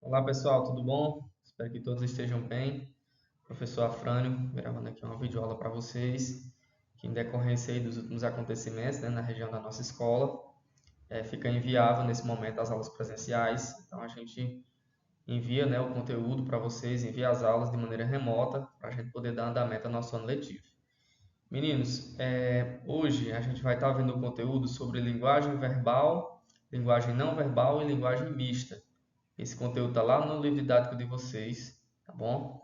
Olá pessoal, tudo bom? Espero que todos estejam bem. Professor Afrânio, gravando aqui uma videoaula para vocês, que em decorrência aí dos últimos acontecimentos, né, na região da nossa escola, fica inviável nesse momento as aulas presenciais. Então a gente envia, né, o conteúdo para vocês, envia as aulas de maneira remota para a gente poder dar andamento ao nosso ano letivo. Meninos, hoje a gente vai estar vendo o conteúdo sobre linguagem verbal, linguagem não verbal e linguagem mista. Esse conteúdo está lá no livro didático de vocês, tá bom?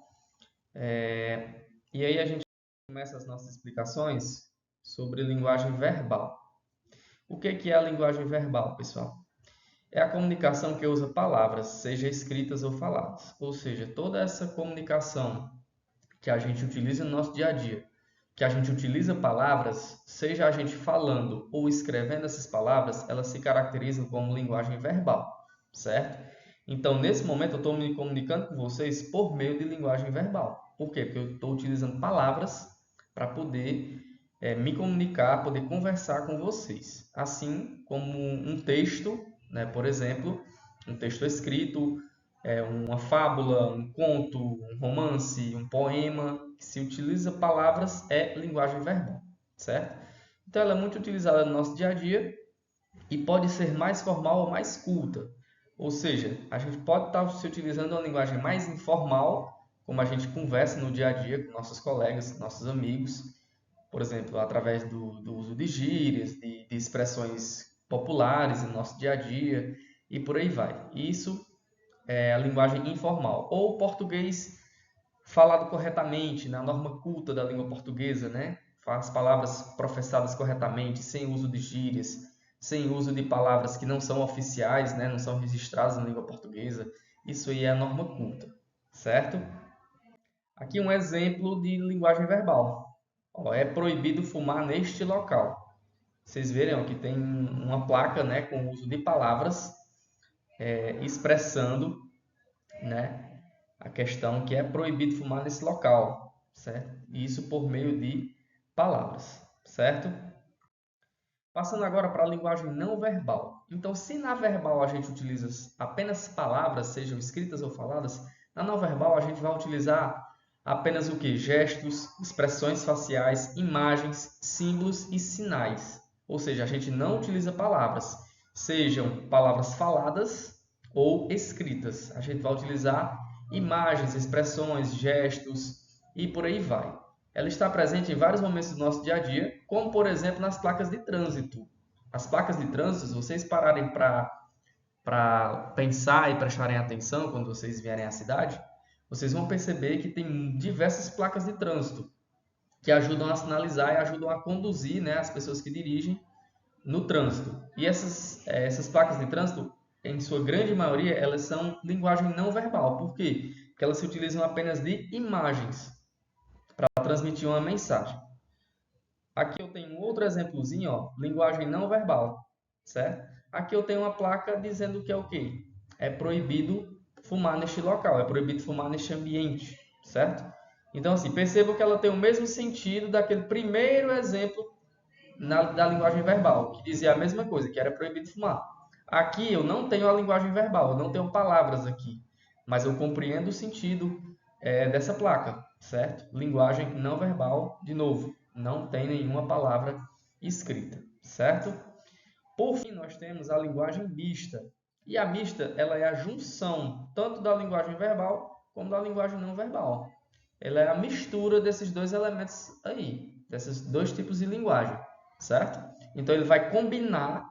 E aí a gente começa as nossas explicações sobre linguagem verbal. O que é a linguagem verbal, pessoal? É a comunicação que usa palavras, seja escritas ou faladas. Ou seja, toda essa comunicação que a gente utiliza no nosso dia a dia, que a gente utiliza palavras, seja a gente falando ou escrevendo essas palavras, elas se caracterizam como linguagem verbal, certo? Então, nesse momento, eu estou me comunicando com vocês por meio de linguagem verbal. Por quê? Porque eu estou utilizando palavras para poder me comunicar, poder conversar com vocês. Assim como um texto, né? Por exemplo, um texto escrito, uma fábula, um conto, um romance, um poema, que se utiliza palavras, é linguagem verbal, certo? Então, ela é muito utilizada no nosso dia a dia e pode ser mais formal ou mais culta. Ou seja, a gente pode estar se utilizando uma linguagem mais informal, como a gente conversa no dia a dia com nossos colegas, nossos amigos, por exemplo, através do uso de gírias, de expressões populares no nosso dia a dia e por aí vai. Isso é a linguagem informal. Ou o português falado corretamente, na norma culta da língua portuguesa, né? As palavras professadas corretamente, sem uso de gírias, sem uso de palavras que não são oficiais, né? Não são registradas na língua portuguesa. Isso aí é a norma culta, certo? Aqui um exemplo de linguagem verbal. Ó, é proibido fumar neste local. Vocês verem ó, que tem uma placa, né, com o uso de palavras expressando, né, a questão que é proibido fumar nesse local, certo? E isso por meio de palavras, certo? Passando agora para a linguagem não verbal. Então, se na verbal a gente utiliza apenas palavras, sejam escritas ou faladas, na não verbal a gente vai utilizar apenas o que? Gestos, expressões faciais, imagens, símbolos e sinais. Ou seja, a gente não utiliza palavras, sejam palavras faladas ou escritas. A gente vai utilizar imagens, expressões, gestos e por aí vai. Ela está presente em vários momentos do nosso dia a dia, como por exemplo nas placas de trânsito. As placas de trânsito, se vocês pararem para pensar e prestarem atenção quando vocês vierem à cidade, vocês vão perceber que tem diversas placas de trânsito que ajudam a sinalizar e ajudam a conduzir, né, as pessoas que dirigem no trânsito. E essas placas de trânsito, em sua grande maioria, elas são linguagem não verbal. Por quê? Porque elas se utilizam apenas de imagens para transmitir uma mensagem. Aqui eu tenho outro exemplozinho, ó, linguagem não verbal, certo? Aqui eu tenho uma placa dizendo que é o quê? É proibido fumar neste local, é proibido fumar neste ambiente, certo? Então, assim, percebam que ela tem o mesmo sentido daquele primeiro exemplo da linguagem verbal, que dizia a mesma coisa, que era proibido fumar. Aqui eu não tenho a linguagem verbal, eu não tenho palavras aqui, mas eu compreendo o sentido dessa placa, certo? Linguagem não verbal, de novo, não tem nenhuma palavra escrita, certo? Por fim, nós temos a linguagem mista. E a mista, ela é a junção tanto da linguagem verbal como da linguagem não verbal. Ela é a mistura desses dois elementos aí, desses dois tipos de linguagem, certo? Então ele vai combinar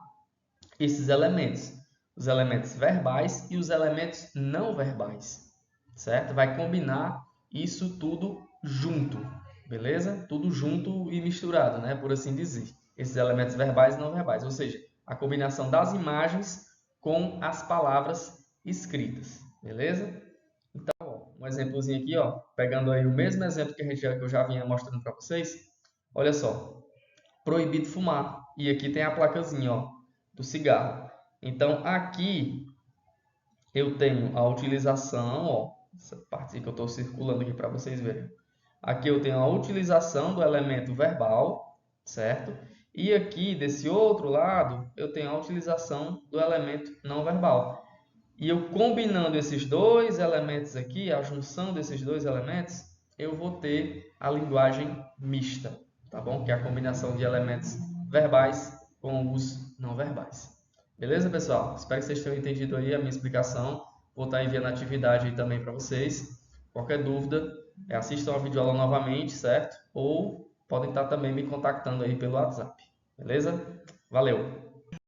esses elementos, os elementos verbais e os elementos não verbais, certo? Vai combinar isso tudo junto, beleza? Tudo junto e misturado, né? Por assim dizer. Esses elementos verbais e não verbais, ou seja, a combinação das imagens com as palavras escritas, beleza? Então, ó, um exemplozinho aqui, ó, pegando aí o mesmo exemplo que eu já vinha mostrando para vocês. Olha só, proibido fumar. E aqui tem a placazinha, ó, do cigarro. Então, aqui eu tenho a utilização, ó, essa parte que eu estou circulando aqui para vocês verem. Aqui eu tenho a utilização do elemento verbal, certo? E aqui, desse outro lado, eu tenho a utilização do elemento não verbal. E eu combinando esses dois elementos aqui, a junção desses dois elementos, eu vou ter a linguagem mista, tá bom? Que é a combinação de elementos verbais com os não verbais. Beleza, pessoal? Espero que vocês tenham entendido aí a minha explicação. Vou estar enviando a atividade aí também para vocês. Qualquer dúvida, assistam a videoaula novamente, certo? Ou podem estar também me contactando aí pelo WhatsApp. Beleza? Valeu!